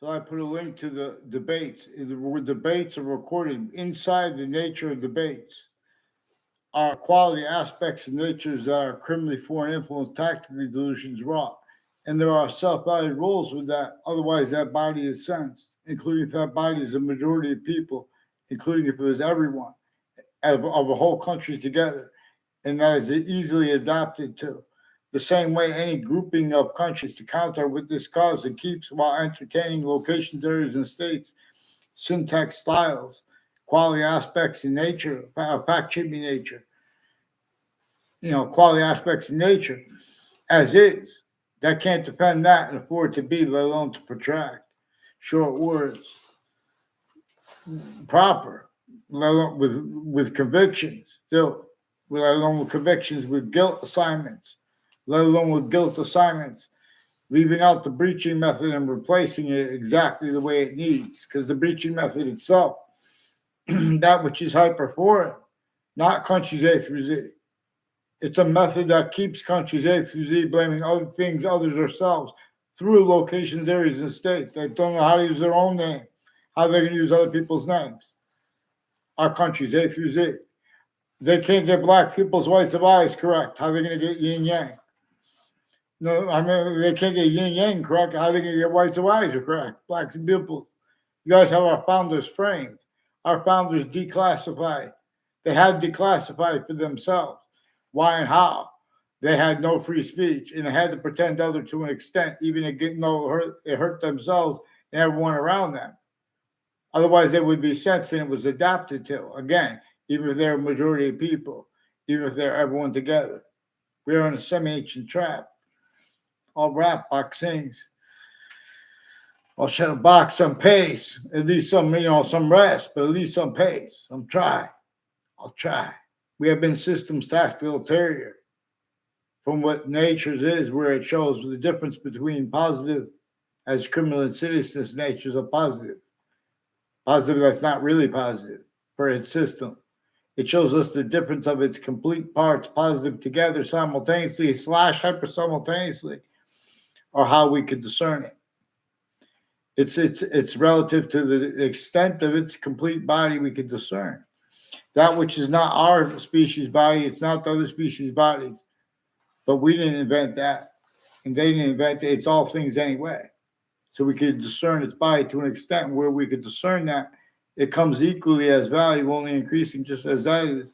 So I put a link to the debates. The debates are recorded. Inside the nature of debates are quality aspects of natures that are criminally foreign influence, tactically delusions wrought. And there are self-valued rules with that. Otherwise, that body is sensed, including if that body is a majority of people, including if it was everyone of a whole country together. And that is easily adapted to. The same way any grouping of countries to counter with this cause and keeps while entertaining locations, areas, and states, syntax styles, quality aspects in nature, fact-shaping nature, quality aspects in nature, as is. That can't defend that and afford to be, let alone to protract. Short words, proper, let alone with convictions, still, let alone with convictions with guilt assignments, let alone with guilt assignments, leaving out the breaching method and replacing it exactly the way it needs. Because the breaching method itself, that which is hyperforeign, not countries A through Z. It's a method that keeps countries A through Z blaming other things, others, ourselves through locations, areas, and states that don't know how to use their own name, how they're going to use other people's names. Our countries A through Z. They can't get black people's whites of eyes correct. How are they going to get yin yang? No, I mean, they can't get yin yang correct. How are they going to get whites of eyes correct? Black people. You guys have our founders framed. Our founders declassified. They had declassified for themselves. Why and how? They had no free speech, and they had to pretend other to an extent, even though it hurt themselves and everyone around them. Otherwise, they would be sensed and it was adapted to. Again, even if they're a majority of people, even if they're everyone together. We're in a semi-ancient trap. I'll rap boxings. I'll shed a box some pace, at least some rest, but at least some pace. I'll try. We have been systems tactile from what nature's is, where it shows the difference between positive as criminal insidiousness natures of positive. Positive that's not really positive for its system. It shows us the difference of its complete parts, positive together simultaneously / hyper simultaneously, or how we could discern it. It's relative to the extent of its complete body we could discern. That which is not our species body, it's not the other species bodies. But we didn't invent that. And they didn't invent it. It's all things anyway. So we could discern its body to an extent where we could discern that it comes equally as value, only increasing just as that is.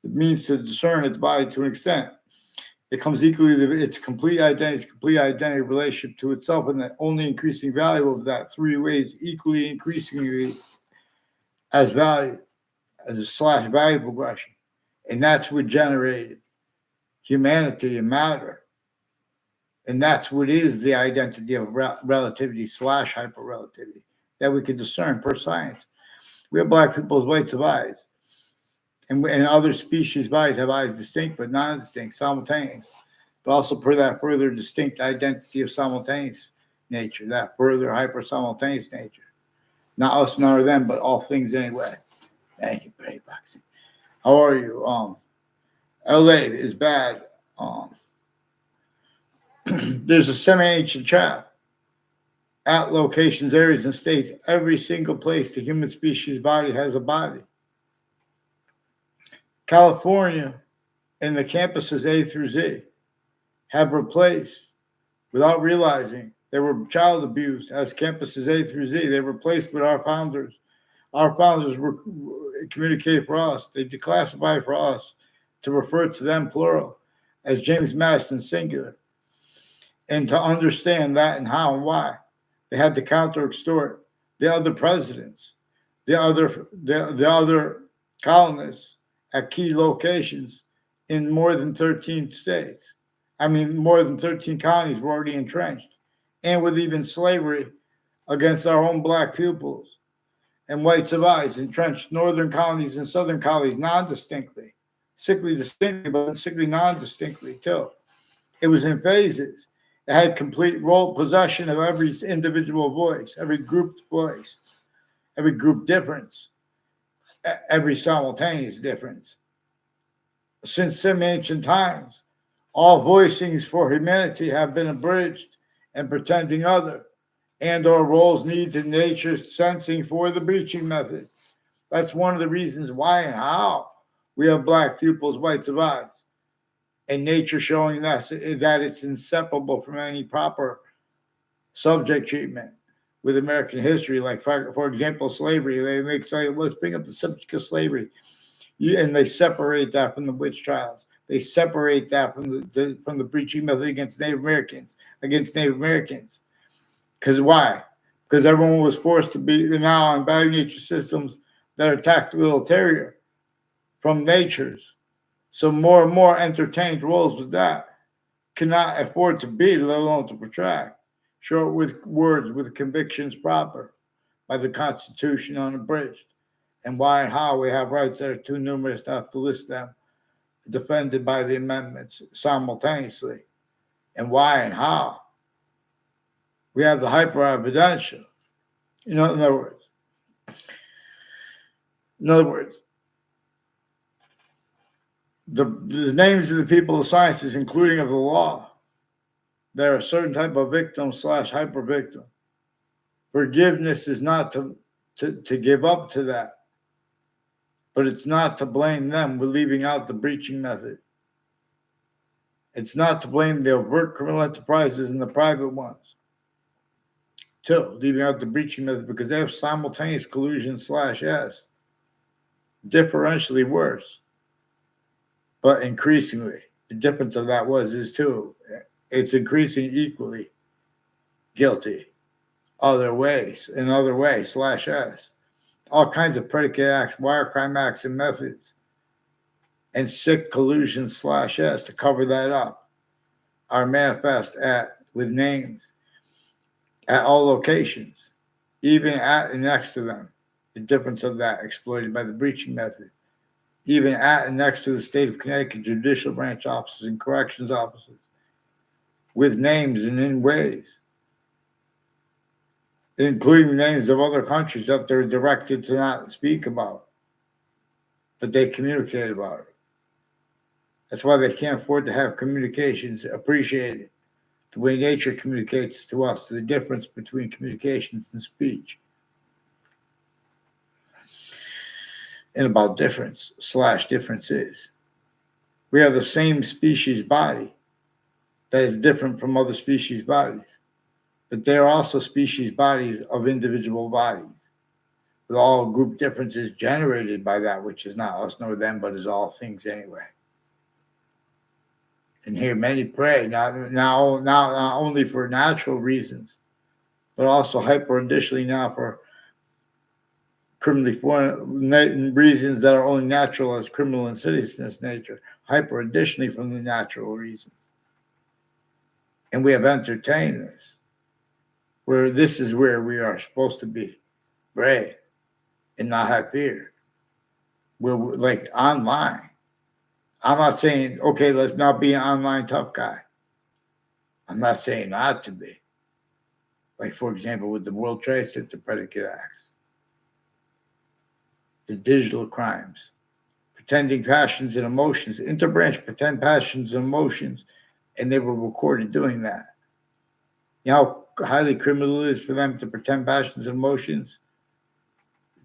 It means to discern its body to an extent. It comes equally its complete identity relationship to itself, and the only increasing value of that three ways, equally increasingly as value, as a / value progression. And that's what generated humanity and matter. And that's what is the identity of relativity / hyperrelativity that we can discern per science. We have black people's whites of eyes. And other species' bodies have eyes distinct but non-distinct, simultaneous. But also per that further distinct identity of simultaneous nature, that further hyper-simultaneous nature. Not us nor them, but all things anyway. Thank you, Brave Boxing. How are you? LA is bad. There's a semi-ancient trap at locations, areas, and states. Every single place the human species body has a body. California and the campuses A through Z have replaced, without realizing, they were child abused as campuses A through Z. They replaced with our founders. Our founders were communicated for us. They declassified for us to refer to them plural as James Madison singular. And to understand that and how and why, they had to counter extort the other presidents, the other colonists at key locations in more than 13 states. I mean, more than 13 colonies were already entrenched, and with even slavery against our own black pupils and whites of eyes, entrenched northern colonies and southern colonies non-distinctly, sickly distinctly, but sickly non-distinctly too. It was in phases. It had complete role possession of every individual voice, every grouped voice, every group difference, every simultaneous difference. Since ancient times, all voicings for humanity have been abridged and pretending other, and or roles, needs, and nature sensing for the breaching method. That's one of the reasons why and how we have black pupils, whites of eyes, and nature showing us that it's inseparable from any proper subject treatment with American history. Like, for example, slavery. They make say, let's bring up the subject of slavery. And they separate that from the witch trials. They separate that from the breaching method against Native Americans. Because why? Because everyone was forced to be now on value nature systems that are tactiliterior from nature's. So more and more entertained roles with that cannot afford to be, let alone to protract. Short with words with convictions proper by the Constitution unabridged. And why and how we have rights that are too numerous to have to list them, defended by the amendments simultaneously. And why and how we have the hyper evidential. In other words, the names of the people of sciences, including of the law, there are a certain type of victim / hyper victim. Forgiveness is not to give up to that, but it's not to blame them. We're leaving out the breaching method. It's not to blame the overt criminal enterprises and the private ones. Too, leaving out the breaching method because they have simultaneous collusion / yes, differentially worse, but increasingly. The difference of that is too, it's increasing equally guilty other ways / yes. All kinds of predicate acts, wire crime acts and methods, and sick collusion / yes to cover that up are manifest with names at all locations, even at and next to them. The difference of that exploited by the breaching method, even at and next to the state of Connecticut judicial branch offices and corrections offices, with names and in ways, including names of other countries that they're directed to not speak about, but they communicate about it. That's why they can't afford to have communications appreciated the way nature communicates to us, the difference between communications and speech. And about difference / differences. We have the same species body that is different from other species bodies, but they are also species bodies of individual bodies, with all group differences generated by that which is not us nor them, but is all things anyway. And here many pray, not only for natural reasons, but also hyper additionally now for criminally foreign reasons that are only natural as criminal insidiousness nature, hyper additionally from the natural reasons. And we have entertained this, where this is where we are supposed to be brave and not have fear. We're like online. I'm not saying, okay, let's not be an online tough guy. I'm not saying not to be. Like, for example, with the World Trade Center predicate acts, the digital crimes, pretending passions and emotions, interbranch pretend passions and emotions, and they were recorded doing that. You know how highly criminal it is for them to pretend passions and emotions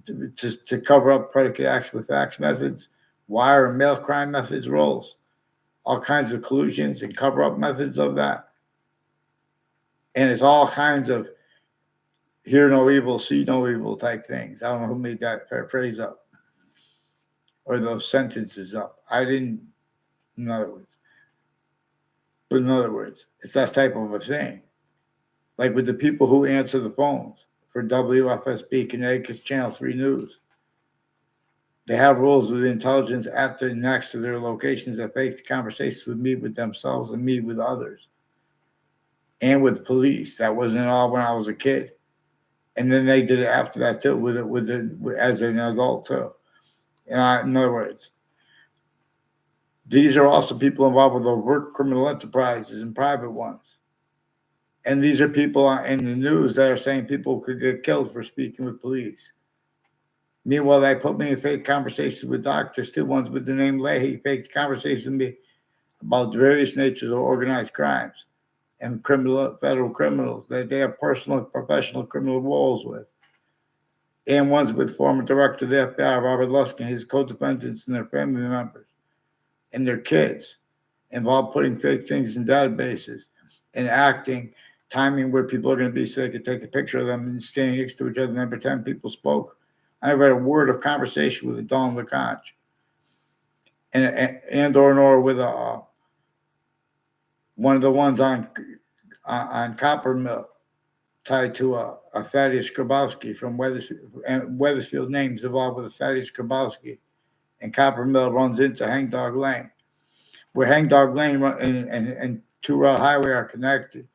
to cover up predicate acts with fax methods, wire and mail crime methods, roles, all kinds of collusions and cover-up methods of that. And it's all kinds of hear no evil, see no evil type things. I don't know who made that phrase up or those sentences up. I didn't, in other words. But in other words, it's that type of a thing. Like with the people who answer the phones for WFSB, Connecticut's Channel 3 News. They have roles with intelligence at and next to their locations that fake conversations with me, with themselves, and me with others. And with police. That wasn't all when I was a kid. And then they did it after that too, as an adult too. In other words, these are also people involved with overt criminal enterprises and private ones. And these are people in the news that are saying people could get killed for speaking with police. Meanwhile, they put me in fake conversations with doctors, too. Ones with the name Leahy, fake conversations with me about various natures of organized crimes and federal criminals that they have personal and professional criminal roles with, and ones with former director of the FBI, Robert Luskin, his co-defendants and their family members and their kids, involved putting fake things in databases and acting, timing where people are going to be so they could take a picture of them and standing next to each other and then pretend people spoke. I read a word of conversation with Don LeConch and or with one of the ones on Copper Mill tied to a Thaddeus Grabowski from Weathersfield, names involved with a Thaddeus Grabowski, and Copper Mill runs into Hangdog Lane, where Hangdog Lane and Two Route Highway are connected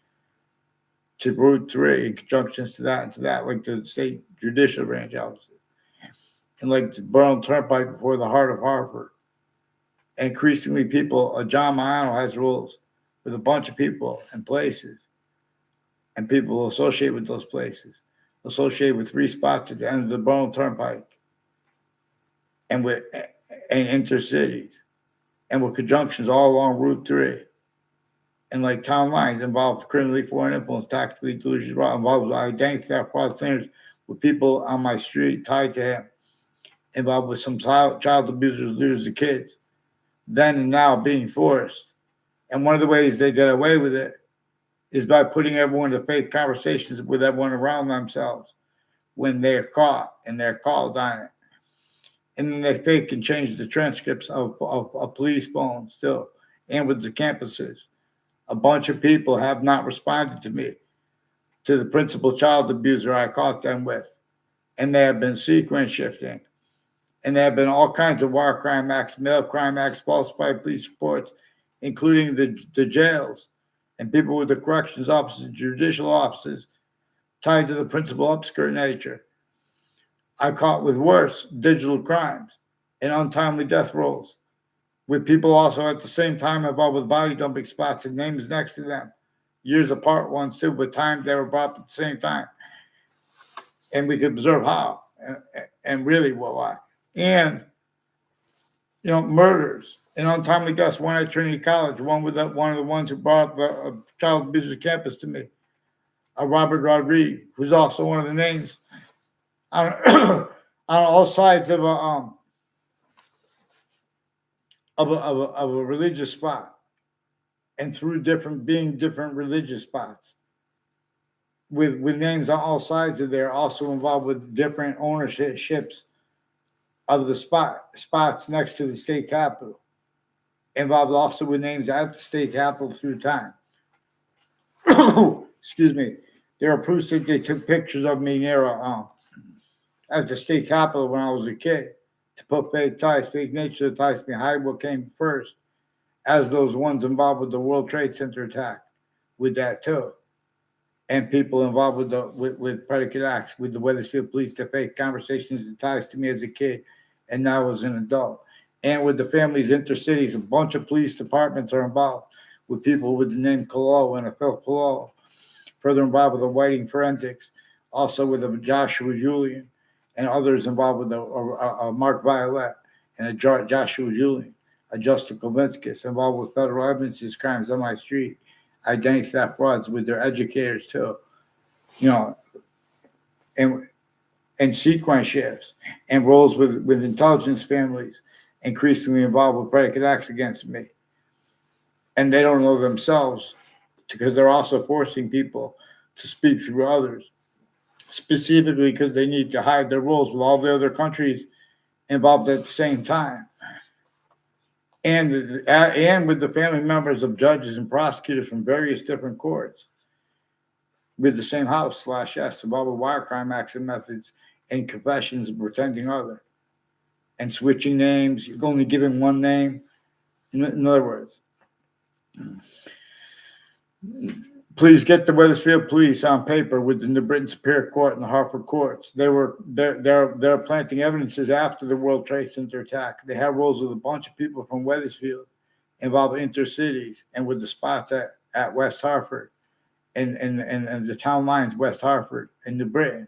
to Route 3 in conjunctions to that, like the state judicial branch offices, and like the Borough Turnpike before the heart of Hartford. Increasingly, John Maano has rules with a bunch of people and places, and people associated with those places, associated with 3 spots at the end of the Borough Turnpike, and intercities, and with conjunctions all along Route 3, and like town lines involved criminally foreign influence, tactically delusions, involved identity theft, fraud, standards, with people on my street tied to him, involved with some child abusers, looters of kids, then and now being forced. And one of the ways they get away with it is by putting everyone to fake conversations with everyone around themselves when they're caught and they're called on it. And then they fake and change the transcripts of police phones still, and with the campuses. A bunch of people have not responded to me, to the principal child abuser I caught them with. And they have been sequence shifting. And there have been all kinds of war crime acts, mail crime acts, falsified police reports, including the jails and people with the corrections offices, judicial offices, tied to the principal upskirt nature. I caught with worse digital crimes and untimely death rolls, with people also at the same time involved with body dumping spots and names next to them, years apart ones too, but time they were brought at the same time. And we could observe how and really why. And, murders and untimely deaths, one at Trinity College, one with one of the ones who brought the child abusers campus to me, Robert Rodriguez, who's also one of the names on, on all sides of a religious spot, and through different religious spots, with names on all sides of there, also involved with different ownerships of the spots next to the state capitol, involved also with names at the state capitol through time. Excuse me. There are proofs that they took pictures of me near at the state capitol when I was a kid to put fake ties, fake nature ties to me, hide what came first, as those ones involved with the World Trade Center attack, with that too, and people involved with predicate acts with the Weathersfield police, to fake conversations and ties to me as a kid, and now as an adult, and with the families intercities, a bunch of police departments are involved with people with the name Colo and a Phil Colo, further involved with the Whiting forensics, also with a Joshua Julian, and others involved with a Mark Violet and a Joshua Julian, a Justin Kovinskis, involved with federal evidence crimes on my street, identity theft frauds with their educators too, and sequence shifts and roles with intelligence families, increasingly involved with predicate acts against me. And they don't know themselves, because they're also forcing people to speak through others, specifically because they need to hide their roles with all the other countries involved at the same time. And with the family members of judges and prosecutors from various different courts, with the same house /S, involved with wire crime acts and methods and confessions and pretending other, and switching names, only giving one name. In other words, please get the Weathersfield police on paper with the New Britain Superior Court and the Hartford courts. They're planting evidences after the World Trade Center attack. They have roles with a bunch of people from Weathersfield involved intercities and with the spots at West Hartford and the town lines West Hartford and New Britain.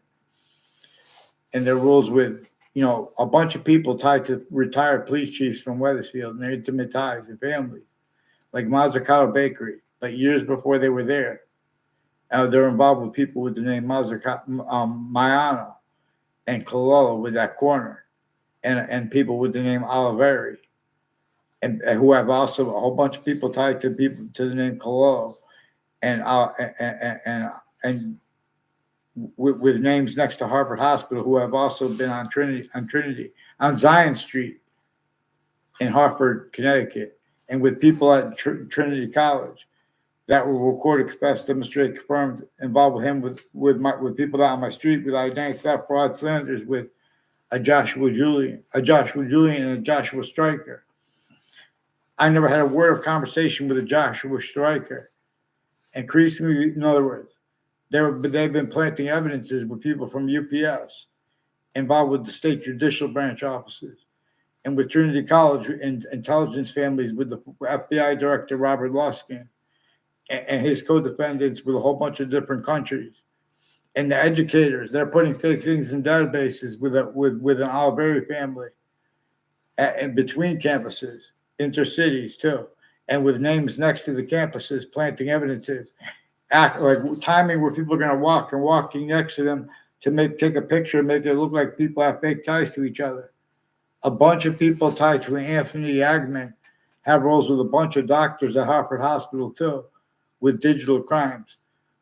And their roles with a bunch of people tied to retired police chiefs from Weathersfield and their intimate ties and family, like Mazzucato Bakery, but years before they were there. They're involved with people with the name Mayana and Cololo with that corner, and people with the name Oliveri, and who have also a whole bunch of people tied to the name Cololo, and and with names next to Harvard Hospital, who have also been on on Zion Street in Hartford, Connecticut, and with people at Trinity College that were recorded, confessed, demonstrated, confirmed, involved with him with people out on my street with identity theft, fraud, slanders, with a Joshua Julian, and a Joshua Stryker. I never had a word of conversation with a Joshua Stryker. Increasingly, in other words, they've been planting evidences with people from UPS involved with the state judicial branch offices and with Trinity College and intelligence families with the FBI director, Robert Luskin, and his co-defendants with a whole bunch of different countries. And the educators, they're putting fake things in databases with an Oliveri family and between campuses, intercities too, and with names next to the campuses, planting evidences, like timing where people are going to walk and walking next to them to take a picture and make it look like people have fake ties to each other. A bunch of people tied to Anthony Yagman have roles with a bunch of doctors at Hartford Hospital too, with digital crimes,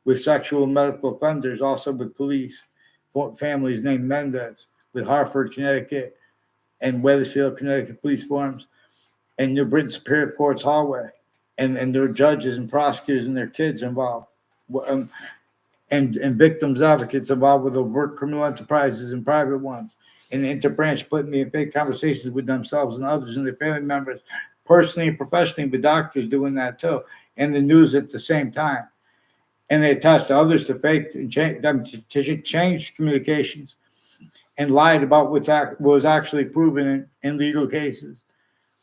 with sexual medical offenders, also with police families named Mendez, with Hartford, Connecticut, and Wethersfield, Connecticut police forms, and New Britain Superior Court's hallway, and their judges and prosecutors and their kids involved, and victims advocates involved with overt criminal enterprises and private ones, and interbranch putting me in fake conversations with themselves and others and their family members, personally and professionally, with doctors doing that too, and the news at the same time. And they attached others to fake and to change communications and lied about what was actually proven in legal cases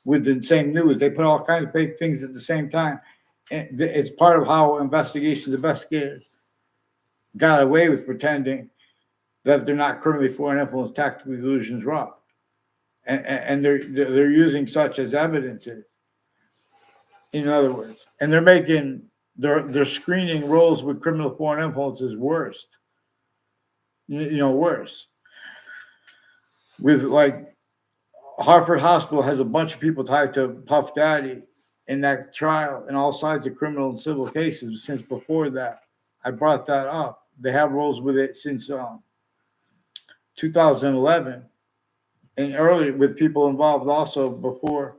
with the same news. They put all kinds of fake things at the same time. And it's part of how investigators got away with pretending that they're not criminally foreign influence, tactical illusions raw. And they're using such as evidences, in other words. And they're screening roles with criminal foreign influences worse. Worse. With like Hartford Hospital has a bunch of people tied to Puff Daddy in that trial in all sides of criminal and civil cases since before that. I brought that up. They have roles with it since 2011 and earlier, with people involved also before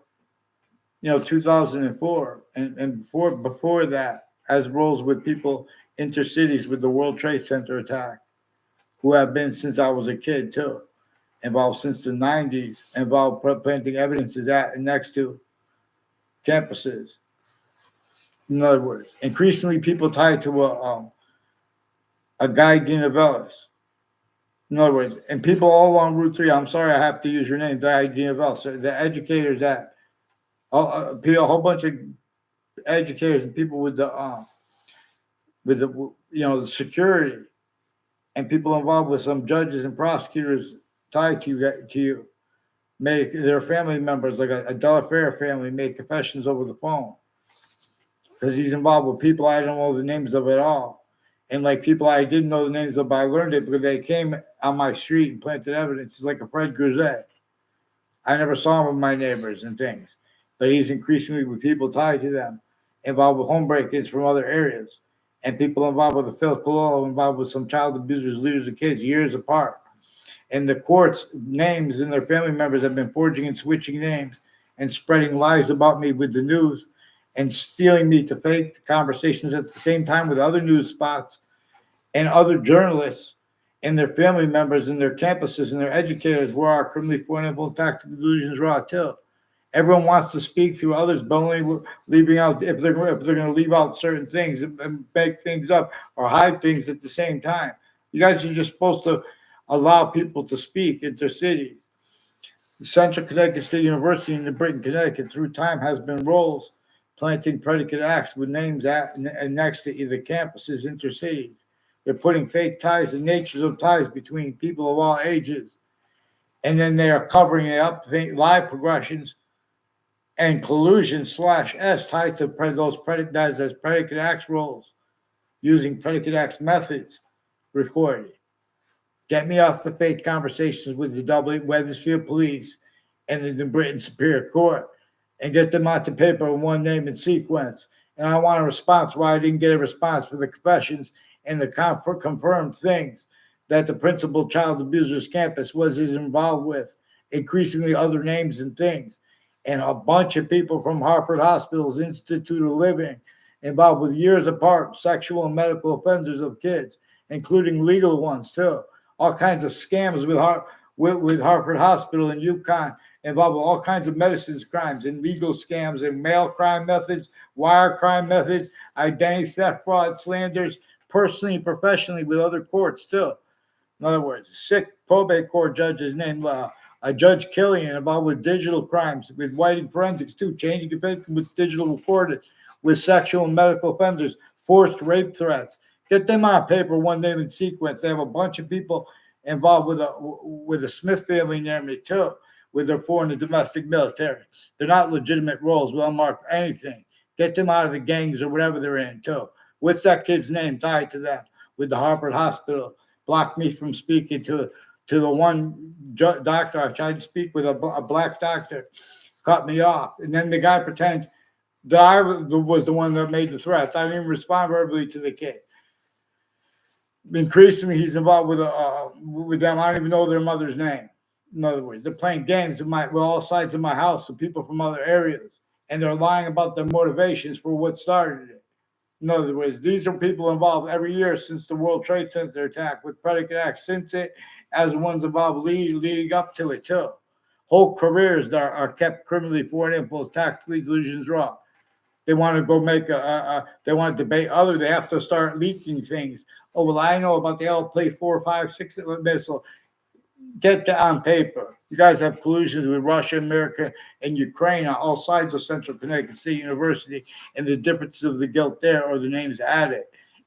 2004 and before that, as roles with people intercities with the World Trade Center attack, who have been since I was a kid too, involved since the 90s, involved planting evidences at and next to campuses. In other words, increasingly people tied to a guy Dinavelis. In other words, and people all along Route 3, I'm sorry I have to use your name, Guy Dinavelis. So the educators at a whole bunch of educators and people with the the security and people involved with some judges and prosecutors tied to you make their family members, like a Delafair family, make confessions over the phone because he's involved with people I don't know the names of at all, and like people I didn't know the names of, but I learned it because they came on my street and planted evidence. It's like a Fred Grisette. I never saw him with my neighbors and things, but he's increasingly with people tied to them, involved with home break-ins from other areas, and people involved with the Phil Cololo, involved with some child abusers, leaders of kids, years apart. And the courts' names and their family members have been forging and switching names and spreading lies about me with the news and stealing me to fake conversations at the same time with other news spots and other journalists and their family members and their campuses and their educators where our criminally foreign influence tactical delusions raw too. Everyone wants to speak through others, but only leaving out if they're going to leave out certain things and make things up or hide things at the same time. You guys are just supposed to allow people to speak intercities. The Central Connecticut State University in New Britain, Connecticut, through time has been roles planting predicate acts with names at and next to either campuses, intercities. They're putting fake ties and natures of ties between people of all ages. And then they are covering it up, live progressions and collusion/S tied to those predicate acts roles using predicate acts methods recorded. Get me off the fake conversations with the Wethersfield Police and the New Britain Superior Court and get them onto paper in one name and sequence. And I want a response why I didn't get a response for the confessions and the confirmed things that the principal child abuser's campus was involved with, increasingly other names and things. And a bunch of people from Harvard Hospital's Institute of Living involved with years apart sexual and medical offenders of kids, including legal ones too. All kinds of scams with Harvard Hospital in Yukon involved with all kinds of medicines crimes and legal scams and mail crime methods, wire crime methods, identity theft, fraud, slanders, personally and professionally with other courts too. In other words, a sick probate court judge is named Judge Killian involved with digital crimes, with whiting forensics too, changing conviction with digital recorded, with sexual and medical offenders, forced rape threats. Get them on paper, one name and sequence. They have a bunch of people involved with the Smith family near me too, with their foreign and domestic military. They're not legitimate roles. We'll unmark anything. Get them out of the gangs or whatever they're in too. What's that kid's name tied to them? With the Harvard Hospital, blocked me from speaking to the one doctor I tried to speak with, a black doctor, cut me off. And then the guy pretends that I was the one that made the threats. I didn't even respond verbally to the kid. Increasingly, he's involved with them. I don't even know their mother's name. In other words, they're playing games with all sides of my house with people from other areas, and they're lying about their motivations for what started it. In other words, these are people involved every year since the World Trade Center attack with predicate acts since it, as the ones involved leading up to it too. Whole careers that are kept criminally for impulse, tactically, delusions wrong. They want to go make they want to debate other. They have to start leaking things. Oh, well, I know about the L-play 4, 5, 6 missile. Get that on paper. You guys have collusions with Russia, America, and Ukraine on all sides of Central Connecticut State University, and the differences of the guilt there or the names added.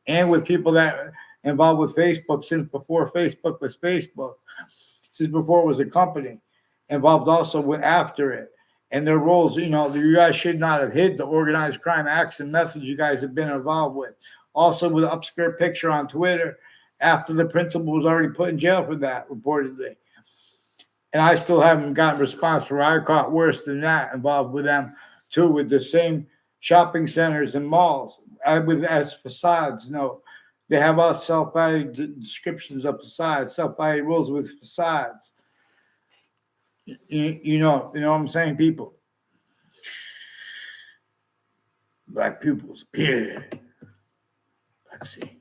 And with people that involved with Facebook since before Facebook was Facebook, since before it was a company, involved also with after it. And their roles, you guys should not have hid the organized crime acts and methods you guys have been involved with. Also with an obscure picture on Twitter after the principal was already put in jail for that, reportedly. And I still haven't gotten a response for I caught worse than that involved with them, too, with the same shopping centers and malls as facades. No, they have all self-value descriptions of facades, self-value rules with facades. You know what I'm saying, people? Black pupils, period. Vaccine.